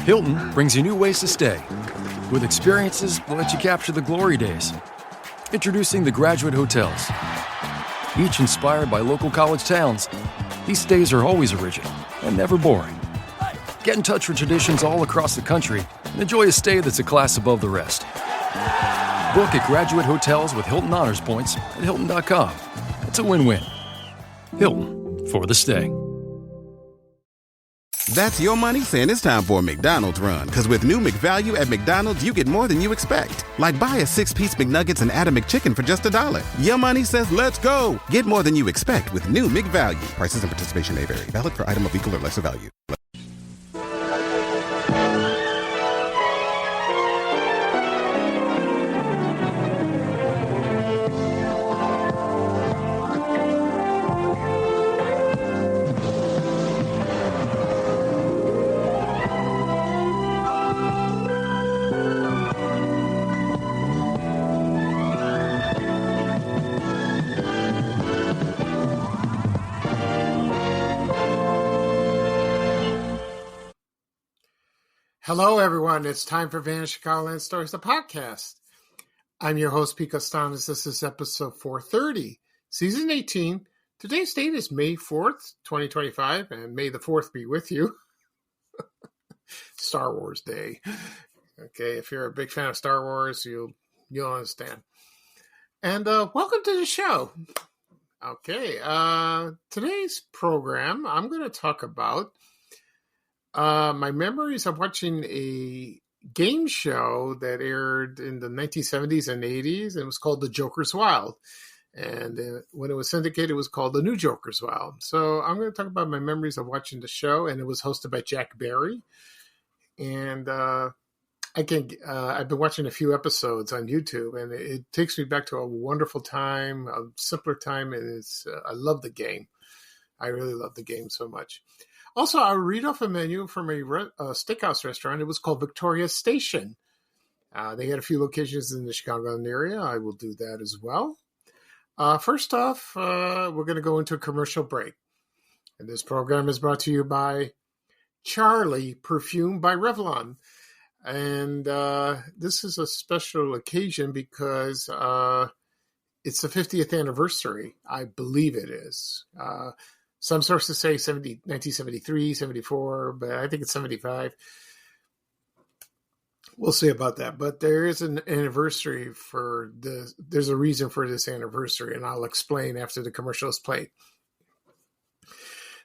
Hilton brings you new ways to stay. With experiences that let you capture the glory days. Introducing the Graduate Hotels. Each inspired by local college towns, these stays are always original and never boring. Get in touch with traditions all across the country and enjoy a stay that's a class above the rest. Book at Graduate Hotels with Hilton Honors Points at Hilton.com. It's a win-win. Hilton, for the stay. That's your money saying it's time for a McDonald's run. Because with new McValue at McDonald's, you get more than you expect. Like buy a 6-piece McNuggets and add a McChicken for just $1. Your money says let's go. Get more than you expect with new McValue. Prices and participation may vary. Valid for item of equal or lesser value. Hello, everyone. It's time for Vanished Chicagoland Stories, the podcast. I'm your host, Pete Costanis. This is episode 430, season 18. Today's date is May 4th, 2025, and may the 4th be with you. Star Wars Day. Okay, if you're a big fan of Star Wars, you'll understand. And welcome to the show. Okay, today's program, I'm going to talk about my memories of watching a game show that aired in the 1970s and 80s. It was called The Joker's Wild. And when it was syndicated, it was called The New Joker's Wild. So I'm going to talk about my memories of watching the show. And it was hosted by Jack Barry. And I've been watching a few episodes on YouTube. And it takes me back to a wonderful time, a simpler time. And I love the game. I really love the game so much. Also, I'll read off a menu from a steakhouse restaurant. It was called Victoria Station. They had a few locations in the Chicagoland area. I will do that as well. First off, we're going to go into a commercial break. And this program is brought to you by Charlie Perfume by Revlon. And this is a special occasion because it's the 50th anniversary. I believe it is. Some sources say 1973, 74, but I think it's 75. We'll see about that. But there is an anniversary for this. There's a reason for this anniversary, and I'll explain after the commercial is played.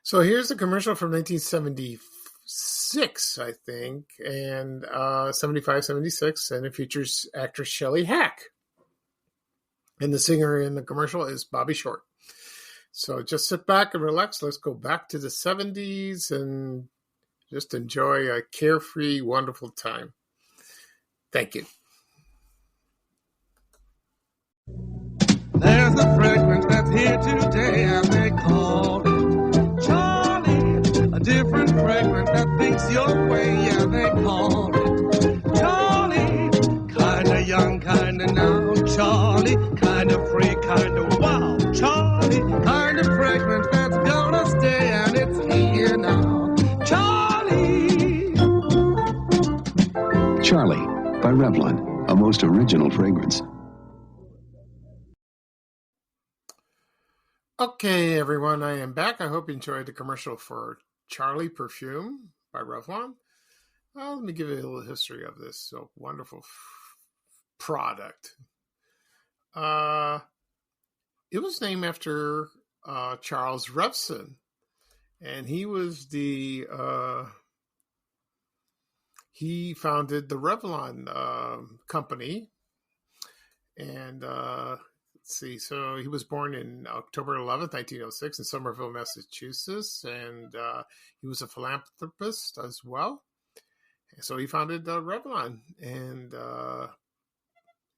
So here's the commercial from 1976, I think, and 75, 76, and it features actress Shelley Hack. And the singer in the commercial is Bobby Short. So just sit back and relax. Let's go back to the 70s and just enjoy a carefree, wonderful time. Thank you. There's a fragrance that's here today, and they call it Charlie. A different fragrance that thinks your way, yeah, they call it Charlie. Kinda young, kinda now, Charlie. Kinda free, kinda wow, Charlie. Kind of fragrance that's gonna stay, and it's here now. Charlie. Charlie by Revlon, a most original fragrance. Okay, everyone, I am back. I hope you enjoyed the commercial for Charlie Perfume by Revlon. Let me give you a little history of this wonderful product. It was named after Charles Revson, and he was he founded the Revlon company. And let's see, so he was born in October 11th, 1906 in Somerville, Massachusetts, and he was a philanthropist as well. So he founded Revlon, and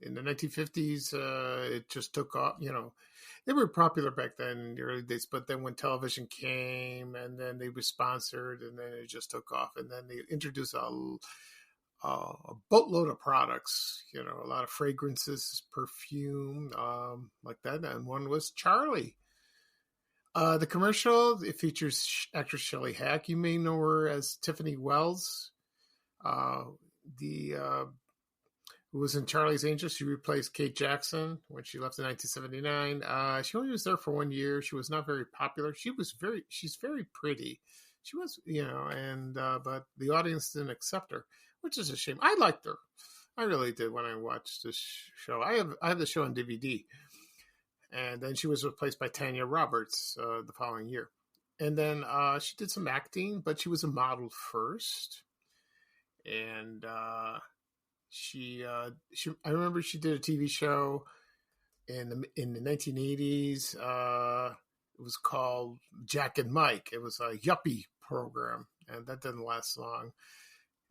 in the 1950s, it just took off. They were popular back then in the early days, but then when television came, and then they were sponsored, and then it just took off, and then they introduced a boatload of products, a lot of fragrances, perfume, like that, and one was Charlie. The commercial, it features actress Shelley Hack. You may know her as Tiffany Wells. Who was in Charlie's Angels. She replaced Kate Jackson when she left in 1979. She only was there for 1 year. She was not very popular. She's very pretty. She was, and but the audience didn't accept her, which is a shame. I liked her. I really did when I watched this show. I have the show on DVD, and then she was replaced by Tanya Roberts the following year. And then she did some acting, but she was a model first, and I remember she did a TV show in the 1980s. It was called Jack and Mike. It was a yuppie program, and that didn't last long.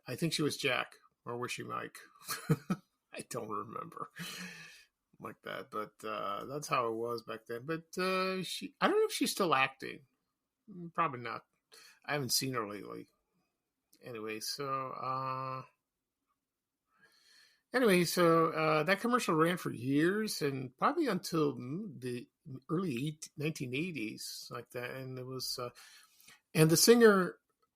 I think she was Jack, or was she Mike? I don't remember like that, but that's how it was back then. But I don't know if she's still acting. Probably not. I haven't seen her lately. Anyway, so that commercial ran for years, and probably until the early 1980s, like that. And it was, and the singer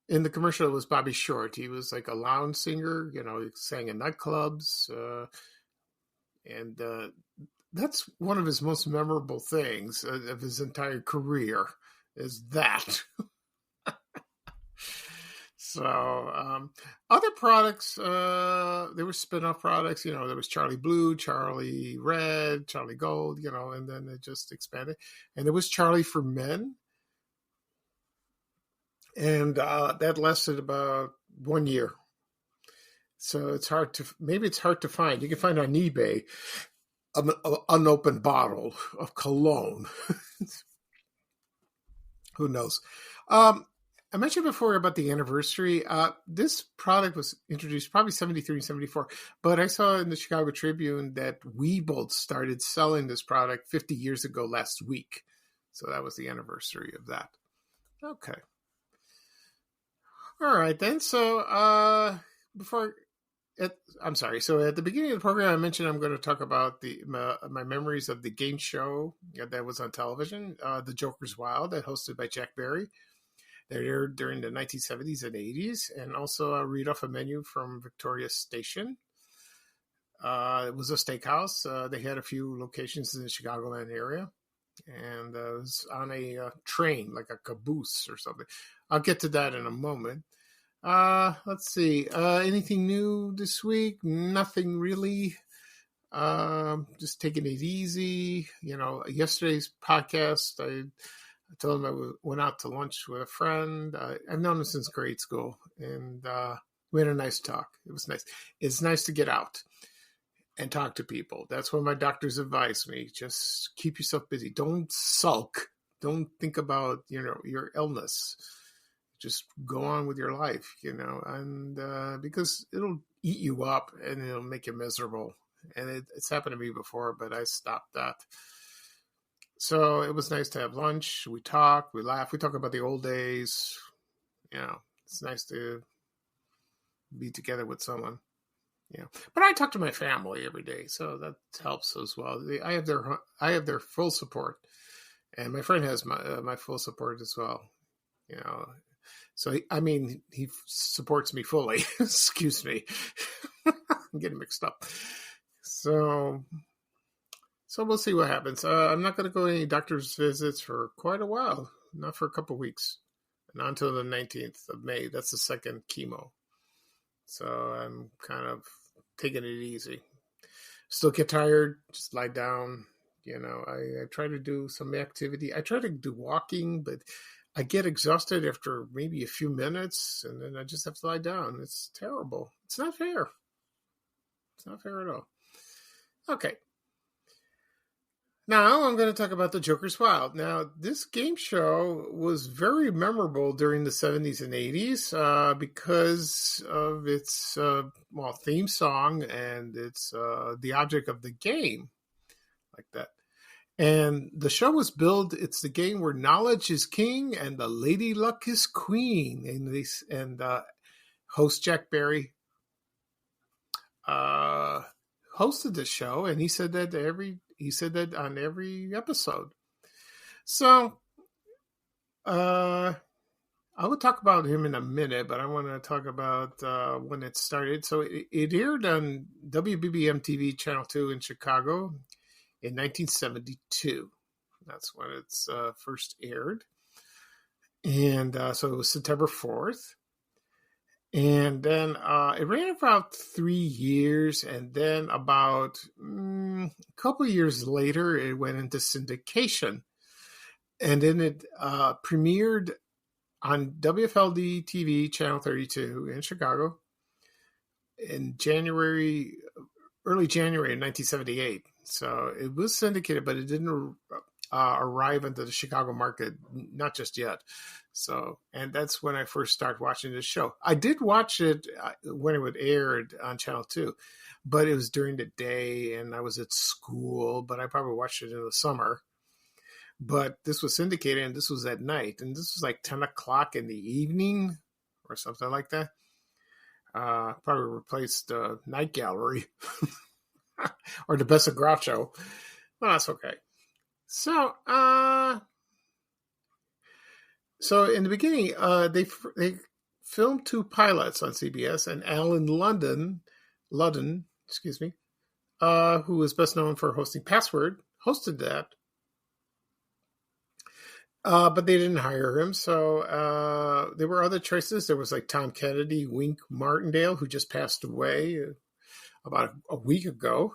in the commercial was Bobby Short. He was like a lounge singer, he sang in nightclubs, and that's one of his most memorable things of his entire career is that. So other products, there were spin-off products, there was Charlie Blue, Charlie Red, Charlie Gold, and then it just expanded. And there was Charlie for Men. And that lasted about 1 year. So it's hard to find. You can find on eBay an unopened bottle of cologne. Who knows? I mentioned before about the anniversary. This product was introduced probably 73 and 74, but I saw in the Chicago Tribune that Weebles started selling this product 50 years ago last week. So that was the anniversary of that. Okay. All right, then. So So at the beginning of the program, I mentioned I'm going to talk about my memories of the game show that was on television, The Joker's Wild, that hosted by Jack Barry. They aired during the 1970s and 80s, and also read off a menu from Victoria Station. It was a steakhouse. They had a few locations in the Chicagoland area, and it was on a train, like a caboose or something. I'll get to that in a moment. Let's see. Anything new this week? Nothing really. Just taking it easy. Yesterday's podcast, I told him I went out to lunch with a friend. I've known him since grade school, and we had a nice talk. It was nice. It's nice to get out and talk to people. That's what my doctors advise me. Just keep yourself busy. Don't sulk. Don't think about, your illness. Just go on with your life, and because it'll eat you up and it'll make you miserable. And it's happened to me before, but I stopped that. So it was nice to have lunch. We talk, we laugh, we talk about the old days. It's nice to be together with someone. But I talk to my family every day, so that helps as well. I have their full support, and my friend has my full support as well. So he supports me fully. Excuse me, I'm getting mixed up. So we'll see what happens. I'm not going to go to any doctor's visits for quite a while, not for a couple of weeks, not until the 19th of May. That's the second chemo. So I'm kind of taking it easy. Still get tired, just lie down. I try to do some activity. I try to do walking, but I get exhausted after maybe a few minutes, and then I just have to lie down. It's terrible. It's not fair. It's not fair at all. Okay. Now I'm going to talk about The Joker's Wild. Now, this game show was very memorable during the 70s and 80s because of its theme song, and it's the object of the game, like that. And the show was billed, it's the game where knowledge is king and the lady luck is queen. And host Jack Barry hosted the show, and he said that on every episode. So, I will talk about him in a minute, but I want to talk about when it started. So it aired on WBBM TV Channel 2 in Chicago in 1972. That's when it's first aired. And so it was September 4th. And then it ran about 3 years. And then about a couple of years later, it went into syndication. And then it premiered on WFLD TV, Channel 32 in Chicago in early January of 1978. So it was syndicated, but it didn't arrive into the Chicago market, not just yet. So, and that's when I first started watching this show. I did watch it when it would aired on Channel 2, but it was during the day and I was at school, but I probably watched it in the summer. But this was syndicated and this was at night. And this was like 10 o'clock in the evening or something like that. Probably replaced Night Gallery or the Best of Groucho. Well, that's okay. So, so in the beginning, they filmed 2 pilots on CBS, and Alan Ludden, who is best known for hosting Password, hosted that. But they didn't hire him, so there were other choices. There was like Tom Kennedy, Wink Martindale, who just passed away about a week ago.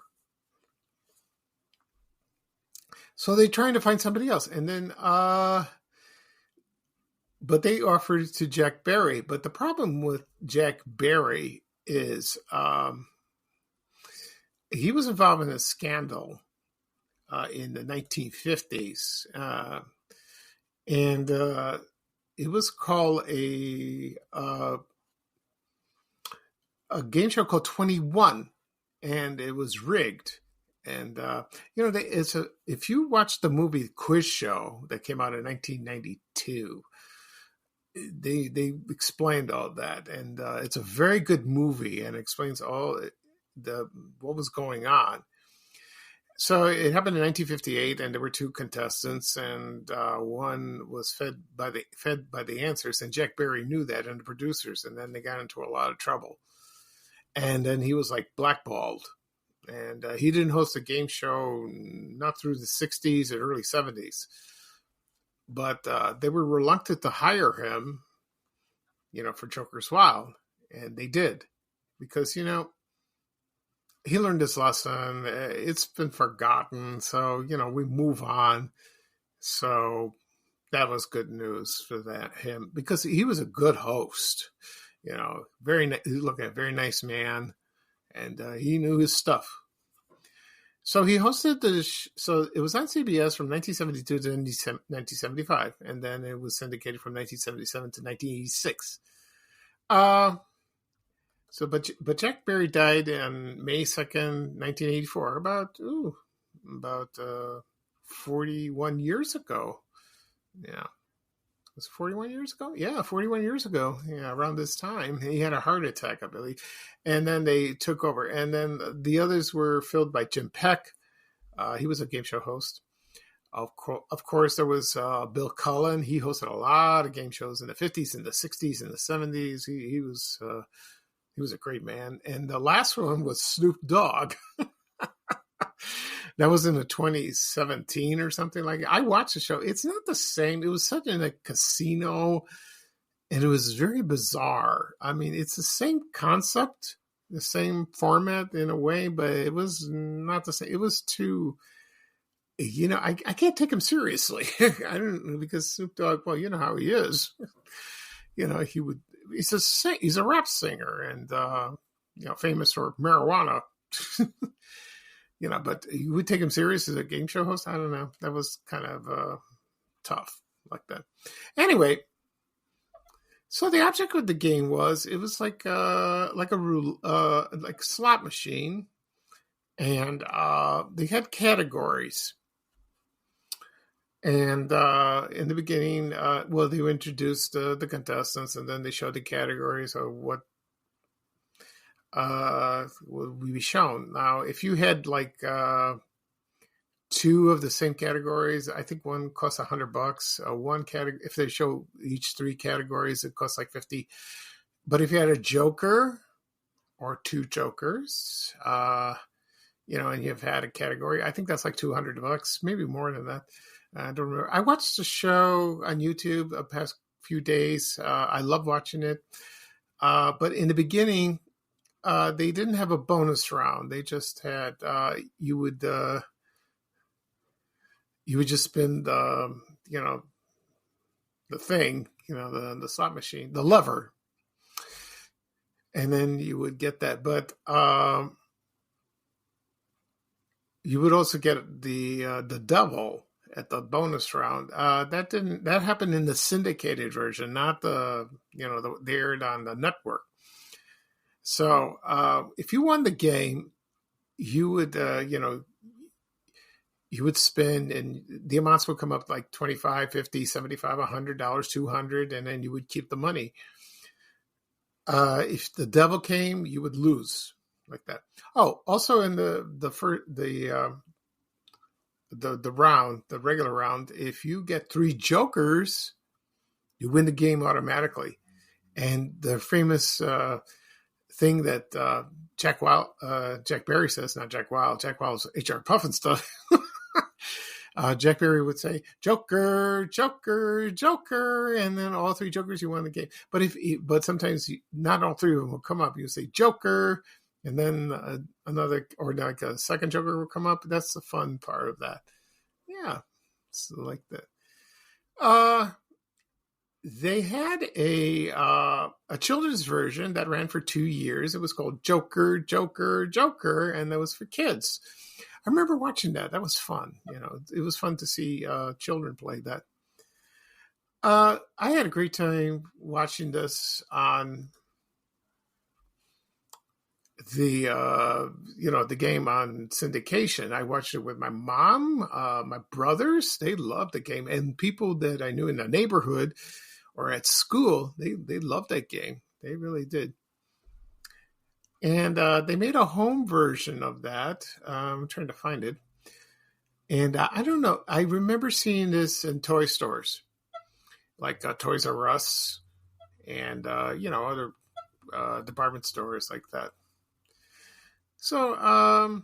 So they're trying to find somebody else. And then, but they offered it to Jack Barry. But the problem with Jack Barry is he was involved in a scandal in the 1950s. And it was called a game show called 21, and it was rigged. And if you watch the movie Quiz Show that came out in 1992, they explained all that, and it's a very good movie and explains all what was going on. So it happened in 1958, and there were 2 contestants, and one was fed by the answers, and Jack Barry knew that, and the producers, and then they got into a lot of trouble, and then he was like blackballed, and he didn't host a game show not through the 60s or early 70s, but they were reluctant to hire him, for Joker's Wild, and they did, because he learned his lesson. It's been forgotten. So, we move on. So that was good news for him, because he was a good host, very nice man. And he knew his stuff. So he hosted so it was on CBS from 1972 to 1975. And then it was syndicated from 1977 to 1986. But Jack Barry died on May 2nd, 1984, about 41 years ago. Yeah. Was it 41 years ago? Yeah, 41 years ago. Yeah, around this time. He had a heart attack, I believe. And then they took over. And then the others were filled by Jim Peck. He was a game show host. Of course, there was Bill Cullen. He hosted a lot of game shows in the 50s and the 60s and the 70s. He was a great man. And the last one was Snoop Dogg. That was in the 2017 or something like that. I watched the show. It's not the same. It was set in a casino, and it was very bizarre. I mean, it's the same concept, the same format in a way, but it was not the same. It was too, I can't take him seriously. I don't, because Snoop Dogg, well, you know how he is. He's a rap singer and, famous for marijuana. But you would take him serious as a game show host? I don't know. That was kind of tough like that. Anyway, so the object of the game was, it was like a slot machine, and they had categories. And in the beginning, they introduced the contestants, and then they showed the categories of what would be shown. Now, if you had two of the same categories. I think one costs $100. One category, if they show each three categories, it costs like 50. But if you had a Joker or two Jokers, and you've had a category, I think that's like $200, maybe more than that. I don't remember. I watched the show on YouTube the past few days. I love watching it. But in the beginning, they didn't have a bonus round. They just had, you would just spin the thing, the slot machine, the lever. And then you would get that. But you would also get the double at the bonus round. That happened in the syndicated version, not they aired on the network. So if you won the game, you would you would spend, and the amounts would come up like $25, $50, $75, $100, $200, and then you would keep the money. If the devil came, you would lose like that. Oh, also in the round, the regular round, if you get three Jokers, you win the game automatically. And the famous thing that Jack Barry says, not Jack Wild, Jack Wild's HR Puffin stuff. Jack Barry would say, Joker, Joker, Joker, and then all three Jokers, you won the game. But sometimes not all three of them will come up. You say Joker, and then another, or like a second Joker will come up. That's the fun part of that. Yeah, it's like that. They had a children's version that ran for 2 years. It was called Joker, Joker, Joker, and that was for kids. I remember watching that. That was fun. It was fun to see children play that. I had a great time watching this on the game on syndication. I watched it with my mom, my brothers. They loved the game, and people that I knew in the neighborhood or at school, they loved that game. They really did. And they made a home version of that. I'm trying to find it. And I don't know. I remember seeing this in toy stores, like Toys R Us and, other department stores like that. So I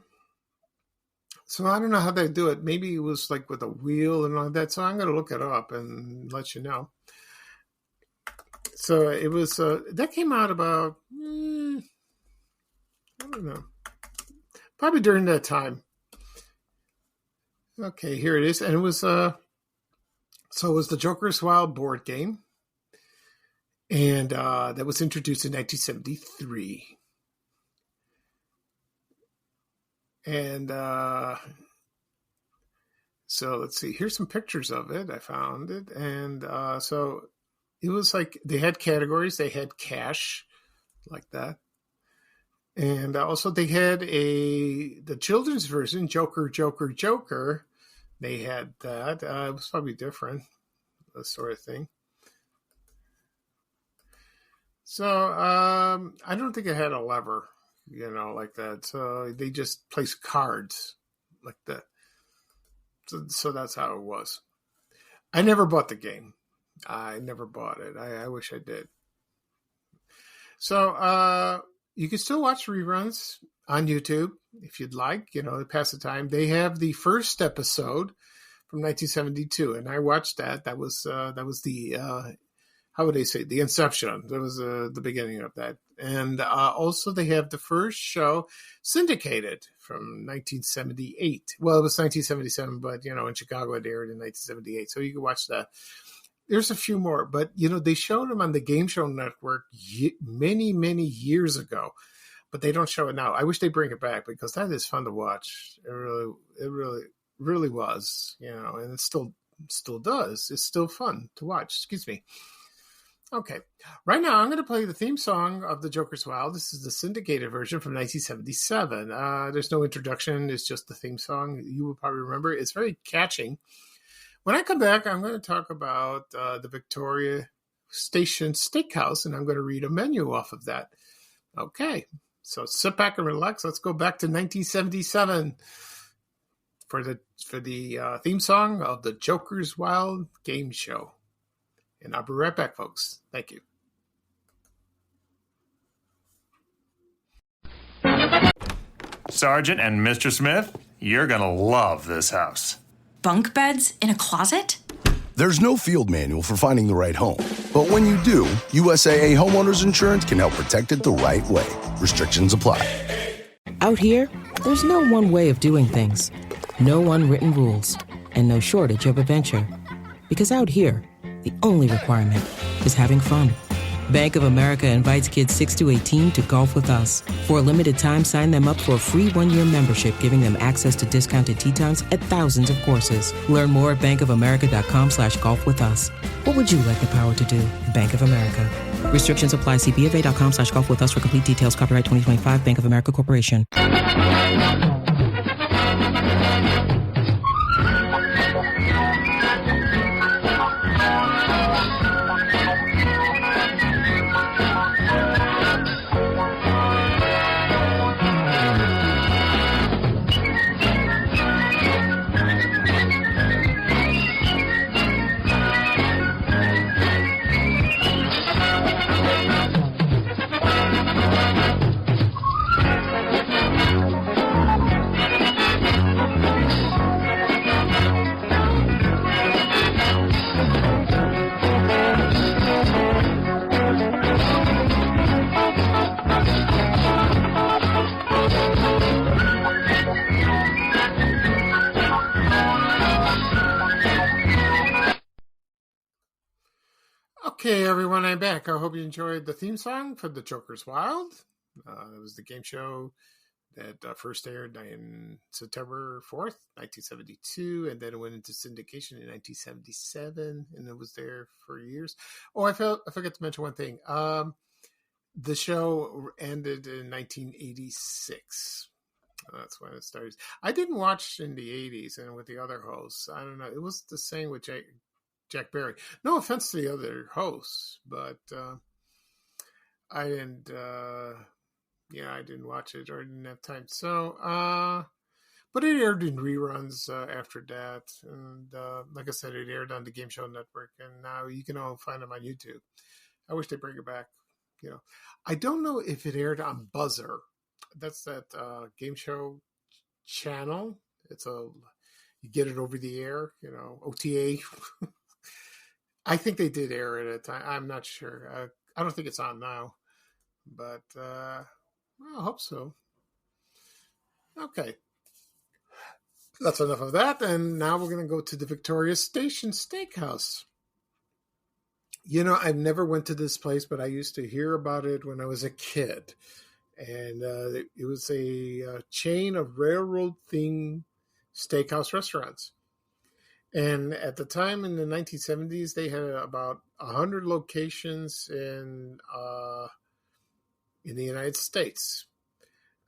don't know how they do it. Maybe it was like with a wheel and all that. So I'm going to look it up and let you know. So it was, that came out about, I don't know, probably during that time. Okay, here it is. And it was, so it was the Joker's Wild board game. And that was introduced in 1973. And so let's see, here's some pictures of it. I found it. And so it was like they had categories. They had cash like that. And also they had the children's version, Joker, Joker, Joker. They had that. It was probably different, that sort of thing. So I don't think it had a lever, like that. So they just placed cards like that. So that's how it was. I never bought the game. I never bought it. I wish I did. So you can still watch reruns on YouTube if you'd like, to pass the time. They have the first episode from 1972, and I watched that. That was the how would they say, the inception. That was the beginning of that. And also they have the first show syndicated from 1978. Well, it was 1977, but in Chicago it aired in 1978, so you can watch that. There's a few more, but they showed them on the Game Show Network many, many years ago, but they don't show it now. I wish they bring it back because that is fun to watch. It really was, and it still does. It's still fun to watch. Excuse me. Okay, right now I'm going to play the theme song of the Joker's Wild. This is the syndicated version from 1977. There's no introduction. It's just the theme song. You will probably remember. It's very catching. When I come back, I'm going to talk about the Victoria Station Steakhouse, and I'm going to read a menu off of that. Okay, so sit back and relax. Let's go back to 1977 for the theme song of the Joker's Wild Game Show. And I'll be right back, folks. Thank you. Sergeant and Mr. Smith, you're gonna love this house. Bunk beds in a closet? There's no field manual for finding the right home. But when you do, USAA Homeowners Insurance can help protect it the right way. Restrictions apply. Out here, there's no one way of doing things. No unwritten rules. And no shortage of adventure. Because out here, the only requirement is having fun. Bank of America invites kids 6 to 18 to golf with us. For a limited time, sign them up for a free 1-year membership, giving them access to discounted tee times at thousands of courses. Learn more at bankofamerica.com/golf with us. What would you like the power to do? Bank of America. Restrictions apply. See BofA.com/golf with us for complete details. Copyright 2025 Bank of America Corporation. Okay, everyone, I'm back. I hope you enjoyed the theme song for The Joker's Wild. It was the game show that first aired in September 4th, 1972, and then it went into syndication in 1977, and it was there for years. Oh, I forgot to mention one thing. The show ended in 1986. That's when it started. I didn't watch in the 80s and with the other hosts. I don't know. It was the same with Jack Barry. No offense to the other hosts, but I didn't. I didn't watch it or didn't have time. So, but it aired in reruns after that, and like I said, it aired on the Game Show Network, and now you can all find them on YouTube. I wish they bring it back. I don't know if it aired on Buzzer. That's that game show channel. You get it over the air. OTA. I think they did air it at a time. I'm not sure. I don't think it's on now, but I hope so. Okay. That's enough of that. And now we're going to go to the Victoria Station Steakhouse. I've never went to this place, but I used to hear about it when I was a kid. And it was a chain of railroad-themed steakhouse restaurants. And at the time in the 1970s, they had about 100 locations in the United States.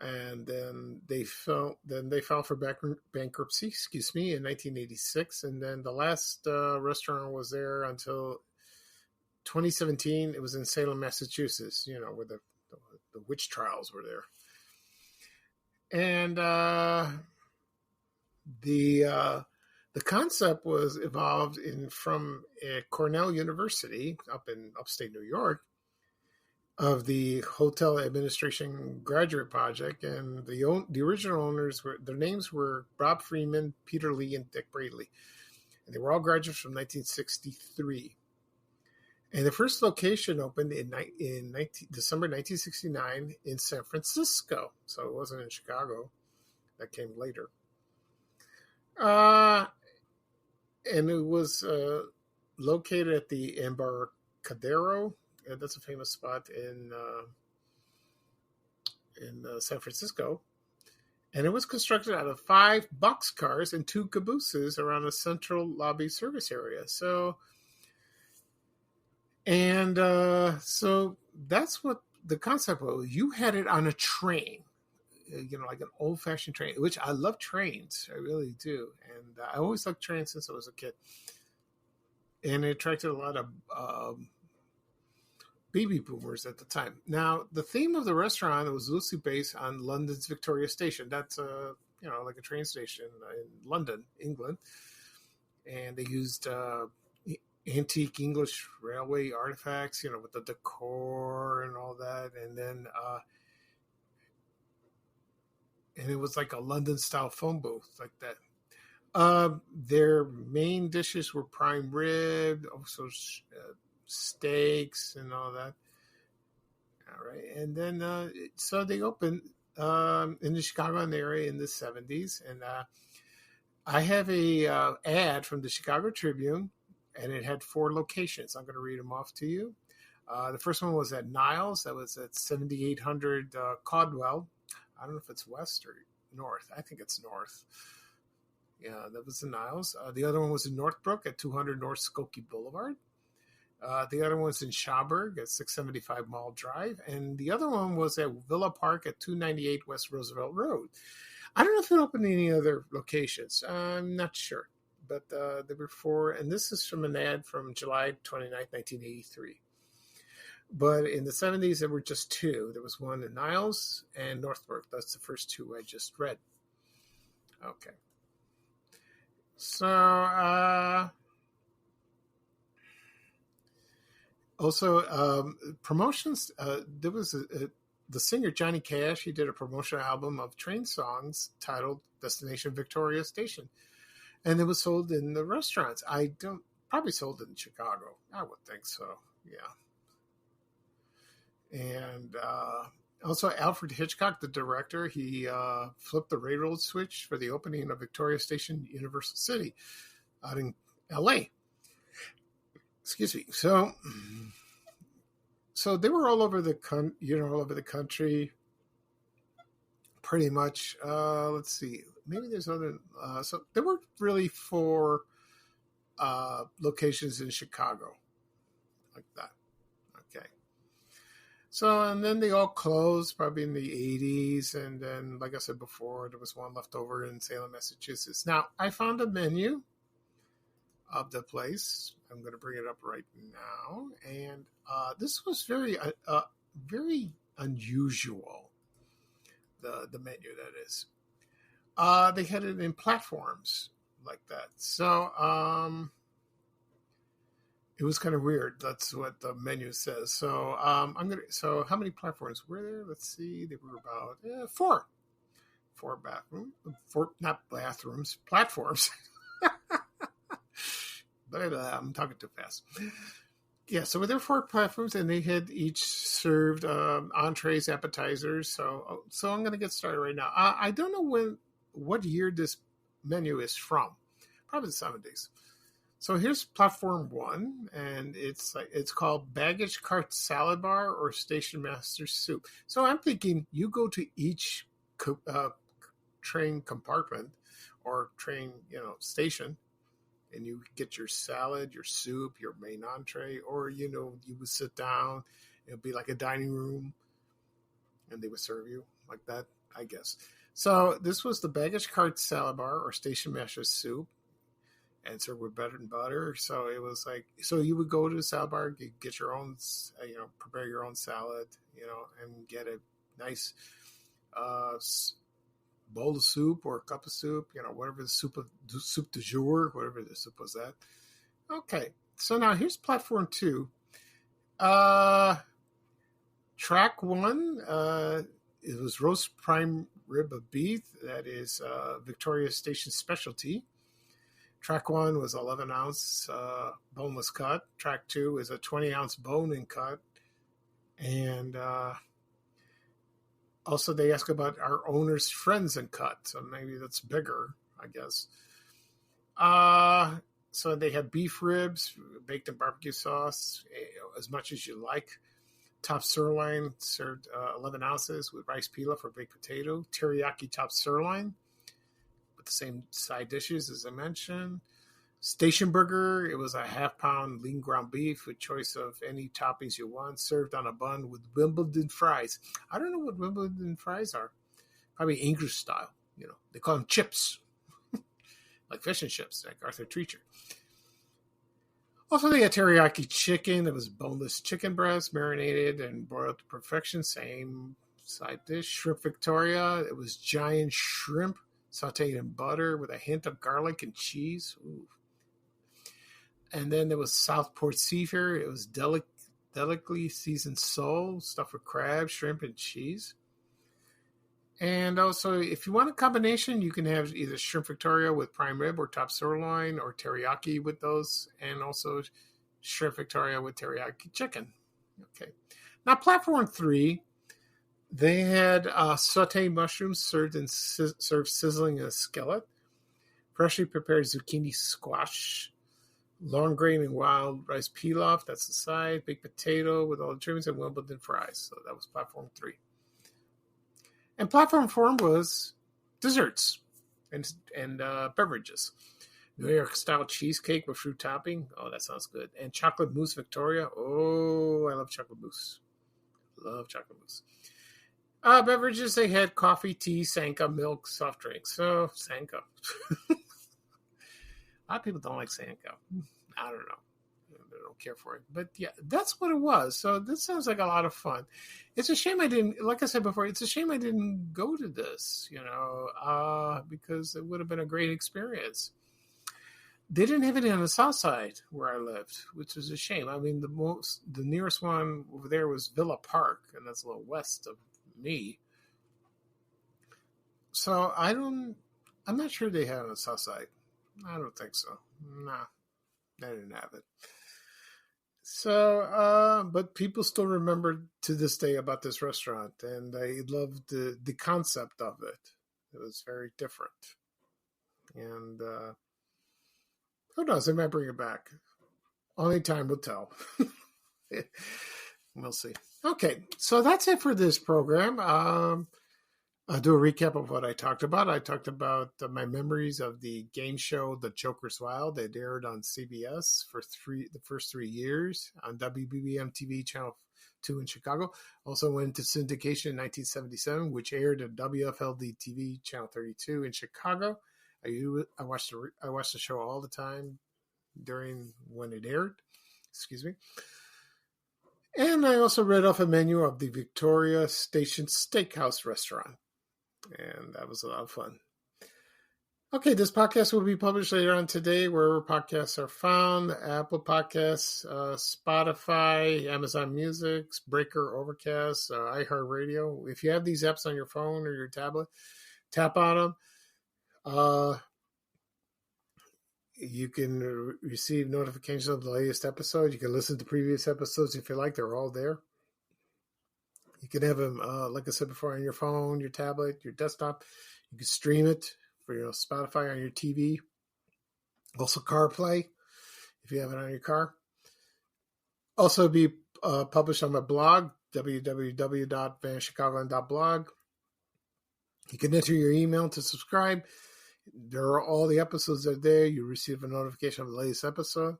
And then they filed for bankruptcy, in 1986. And then the last restaurant was there until 2017. It was in Salem, Massachusetts, where the witch trials were there. And the concept was evolved from Cornell University up in upstate New York of the Hotel Administration Graduate Project, and the original owners their names were Bob Freeman, Peter Lee, and Dick Bradley, and they were all graduates from 1963. And the first location opened in December 1969 in San Francisco, so it wasn't in Chicago. That came later. And it was located at the Embarcadero. That's a famous spot in San Francisco. And it was constructed out of 5 boxcars and 2 cabooses around a central lobby service area. So that's what the concept was. You had it on a train, like an old-fashioned train, which I love trains. I really do. And I always loved trains since I was a kid. And it attracted a lot of baby boomers at the time. Now, the theme of the restaurant was loosely based on London's Victoria Station. That's like a train station in London, England. And they used antique English railway artifacts, with the decor and all that. And then, and it was like a London style phone booth like that. Their main dishes were prime rib, also steaks and all that. All right. And then, so they opened in the Chicagoland area in the 70s. And I have a ad from the Chicago Tribune, and it had 4 locations. I'm going to read them off to you. The first one was at Niles. That was at 7800 Caldwell. I don't know if it's west or north. I think it's north. Yeah, that was the Niles. The other one was in Northbrook at 200 North Skokie Boulevard. The other one was in Schauberg at 675 Mall Drive. And the other one was at Villa Park at 298 West Roosevelt Road. I don't know if it opened any other locations. I'm not sure. But there were 4. And this is from an ad from July 29, 1983. But in the 70s, there were just 2. There was one in Niles and Northbrook. That's the first 2 I just read. Okay. So, also, promotions, there was the singer Johnny Cash. He did a promotional album of train songs titled Destination Victoria Station. And it was sold in the restaurants. Probably sold in Chicago. I would think so, yeah. And also, Alfred Hitchcock, the director, he flipped the railroad switch for the opening of Victoria Station, Universal City, out in L.A. Excuse me. So they were all over the country, pretty much. Let's see. Maybe there's other. So there were really 4 locations in Chicago, like that. Okay. So, and then they all closed probably in the 80s. And then, like I said before, there was one left over in Salem, Massachusetts. Now, I found a menu of the place. I'm going to bring it up right now. And this was very unusual, the menu, that is. They had it in platforms like that. So, it was kind of weird. That's what the menu says. So So how many platforms were there? Let's see. There were about 4. 4 bathrooms. 4, not bathrooms, platforms. But I'm talking too fast. Yeah. So there were 4 platforms, and they had each served entrees, appetizers. So I'm going to get started right now. I don't know what year this menu is from. Probably the 70s. So here's platform 1, and it's called Baggage Cart Salad Bar or Station Master Soup. So I'm thinking you go to each train compartment or train station, and you get your salad, your soup, your main entree, or you would sit down. It'd be like a dining room, and they would serve you like that, I guess. So this was the Baggage Cart Salad Bar or Station Master Soup. And served with bread and butter. So it was like, so you would go to the salad bar, get your own, prepare your own salad, and get a nice bowl of soup or a cup of soup, whatever the soup du jour, whatever the soup was that. Okay. So now here's platform 2. Track 1, it was roast prime rib of beef. That is Victoria Station specialty. Track 1 was 11-ounce boneless cut. Track 2 is a 20-ounce bone-in cut. And also they ask about our owner's friends in cut. So maybe that's bigger, I guess. So they had beef ribs, baked in barbecue sauce, as much as you like. Top sirloin served 11 ounces with rice pilaf or baked potato. Teriyaki top sirloin. The same side dishes as I mentioned. Station burger, it was a half-pound lean ground beef with choice of any toppings you want, served on a bun with Wimbledon fries. I don't know what Wimbledon fries are. Probably English style. They call them chips, like fish and chips, like Arthur Treacher. Also, they had teriyaki chicken. That was boneless chicken breast, marinated and broiled to perfection. Same side dish. Shrimp Victoria. It was giant shrimp sauteed in butter with a hint of garlic and cheese. Ooh. And then there was Southport Seafarer. It was delicately seasoned sole, stuffed with crab, shrimp, and cheese. And also, if you want a combination, you can have either shrimp Victoria with prime rib or top sirloin, or teriyaki with those, and also shrimp Victoria with teriyaki chicken. Okay. Now, platform 3, they had sauteed mushrooms served sizzling in a skillet, freshly prepared zucchini squash, long grain and wild rice pilaf, that's the side, baked potato with all the trimmings, and Wimbledon fries. So that was platform 3. And platform 4 was desserts and beverages. New York style cheesecake with fruit topping. Oh, that sounds good. And chocolate mousse Victoria. Oh, I love chocolate mousse. Love chocolate mousse. Beverages, they had coffee, tea, Sanka, milk, soft drinks. So, Sanka. A lot of people don't like Sanka. I don't know. They don't care for it. But yeah, that's what it was. So this sounds like a lot of fun. It's a shame I didn't, like I said before, it's a shame I didn't go to this, because it would have been a great experience. They didn't have it on the south side where I lived, which is a shame. I mean, the nearest one over there was Villa Park, and that's a little west of me. So I'm not sure they had it on the south side. I don't think so. Nah, they didn't have it. So, but people still remember to this day about this restaurant, and they loved the concept of it. It was very different. And who knows? They might bring it back. Only time will tell. We'll see. Okay, so that's it for this program. I'll do a recap of what I talked about. I talked about my memories of the game show, The Joker's Wild. It aired on CBS for the first 3 years on WBBM TV Channel 2 in Chicago. Also went to syndication in 1977, which aired at WFLD TV Channel 32 in Chicago. I watched the show all the time during when it aired. Excuse me. And I also read off a menu of the Victoria Station Steakhouse restaurant. And that was a lot of fun. Okay, this podcast will be published later on today, wherever podcasts are found: Apple Podcasts, Spotify, Amazon Music, Breaker, Overcast, iHeartRadio. If you have these apps on your phone or your tablet, tap on them. You can receive notifications of the latest episode. You can listen to previous episodes if you like. They're all there. You can have them, like I said before, on your phone, your tablet, your desktop. You can stream it for Spotify on your TV. Also CarPlay, if you have it on your car. Also be published on my blog, www.vanchicagoland.blog. You can enter your email to subscribe. All the episodes are there. You receive a notification of the latest episode.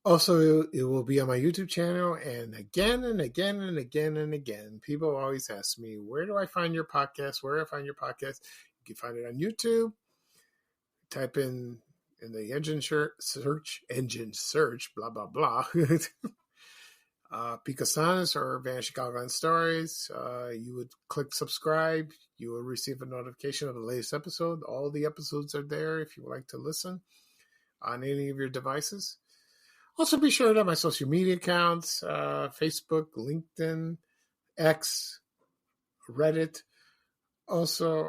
Also, it will be on my YouTube channel, and again and again and again and again, people always ask me, where do I find your podcast? Where do I find your podcast? You can find it on YouTube. Type in the engine search, blah, blah, blah. Picasanas or Van Chicagoland Stories. You would click subscribe. You will receive a notification of the latest episode. All the episodes are there if you would like to listen on any of your devices. Also, be sure to have my social media accounts, Facebook, LinkedIn, X, Reddit. Also,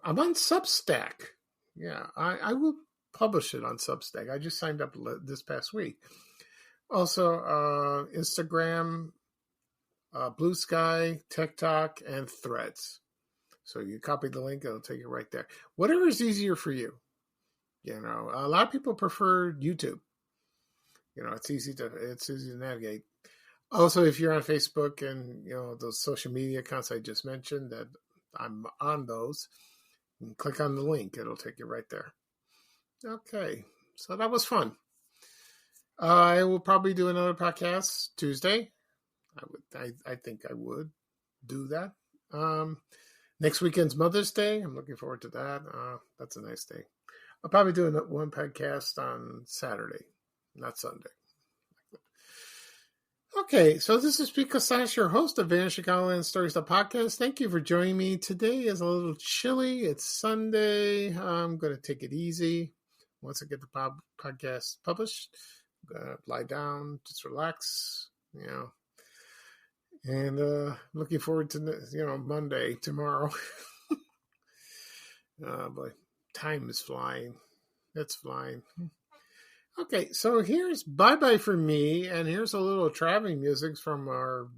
I'm on Substack. Yeah, I will publish it on Substack. I just signed up this past week. Also, Instagram, Blue Sky, TikTok, and Threads. So you copy the link, it'll take you right there. Whatever is easier for you. A lot of people prefer YouTube. It's easy to navigate. Also, if you're on Facebook and those social media accounts I just mentioned, that I'm on those, you can click on the link. It'll take you right there. Okay, so that was fun. I will probably do another podcast Tuesday. I think I would do that. Next weekend's Mother's Day. I'm looking forward to that. That's a nice day. I'll probably do one podcast on Saturday, not Sunday. Okay, so this is Pete Kostas, your host of Vanishing Chicagoland Stories, the podcast. Thank you for joining me. Today is a little chilly. It's Sunday. I'm going to take it easy. Once I get the podcast published, I'm going to lie down, just relax, and looking forward to, Monday, tomorrow. But time is flying. It's flying. Okay, so here's Bye-Bye for Me, and here's a little traveling music from our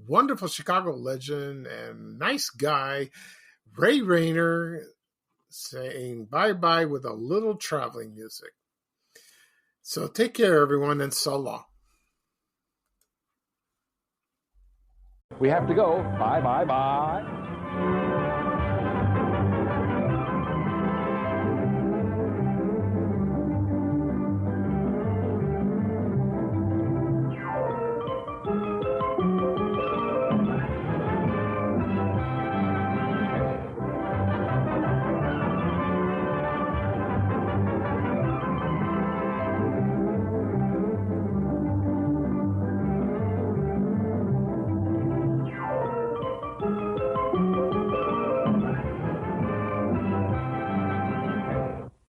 wonderful Chicago legend and nice guy, Ray Rayner, saying bye-bye with a little traveling music. So take care, everyone, and so long. We have to go. Bye, bye, bye.